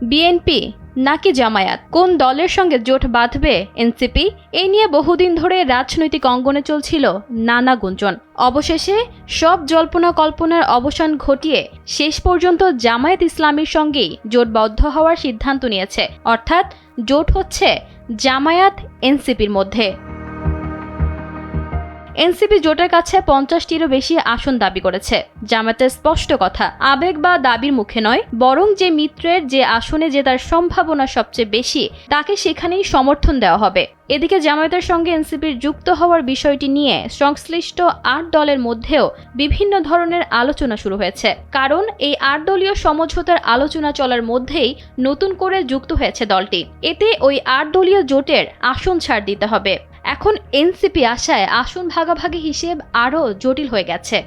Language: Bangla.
বিএনপি নাকি জামায়াত, কোন দলের সঙ্গে জোট বাঁধবে এনসিপি? এই নিয়ে বহুদিন ধরে রাজনৈতিক অঙ্গনে চলছিল নানা গুঞ্জন। অবশেষে সব জল্পনা কল্পনার অবসান ঘটিয়ে শেষ পর্যন্ত জামায়াত ইসলামীর সঙ্গেই জোটবদ্ধ হওয়ার সিদ্ধান্ত নিয়েছে। অর্থাৎ জোট হচ্ছে জামায়াত এনসিপির মধ্যে। এনসিপি জোটের কাছে 50টিরও বেশি আসন দাবি করেছে। জামায়াতের স্পষ্ট কথা, আবেগ বা দাবির মুখে নয়, বরং যে মিত্রের যে আসনে জেতার সম্ভাবনা সবচেয়ে বেশি তাকে সেখানেই সমর্থন দেওয়া হবে। এদিকে জামায়াতের সঙ্গে এনসিপির যুক্ত হওয়ার বিষয়টি নিয়ে সংশ্লিষ্ট 8 দলের মধ্যেও বিভিন্ন ধরনের আলোচনা শুরু হয়েছে। কারণ এই 8 দলীয় সমঝোতার আলোচনা চলার মধ্যেই নতুন করে যুক্ত হয়েছে দলটি। এতে ওই 8 দলীয় জোটের আসন ছাড় দিতে হবে। এখন এনসিপি আশায় আসন ভাগাভাগি হিসেব আরও জটিল হয়ে গেছে।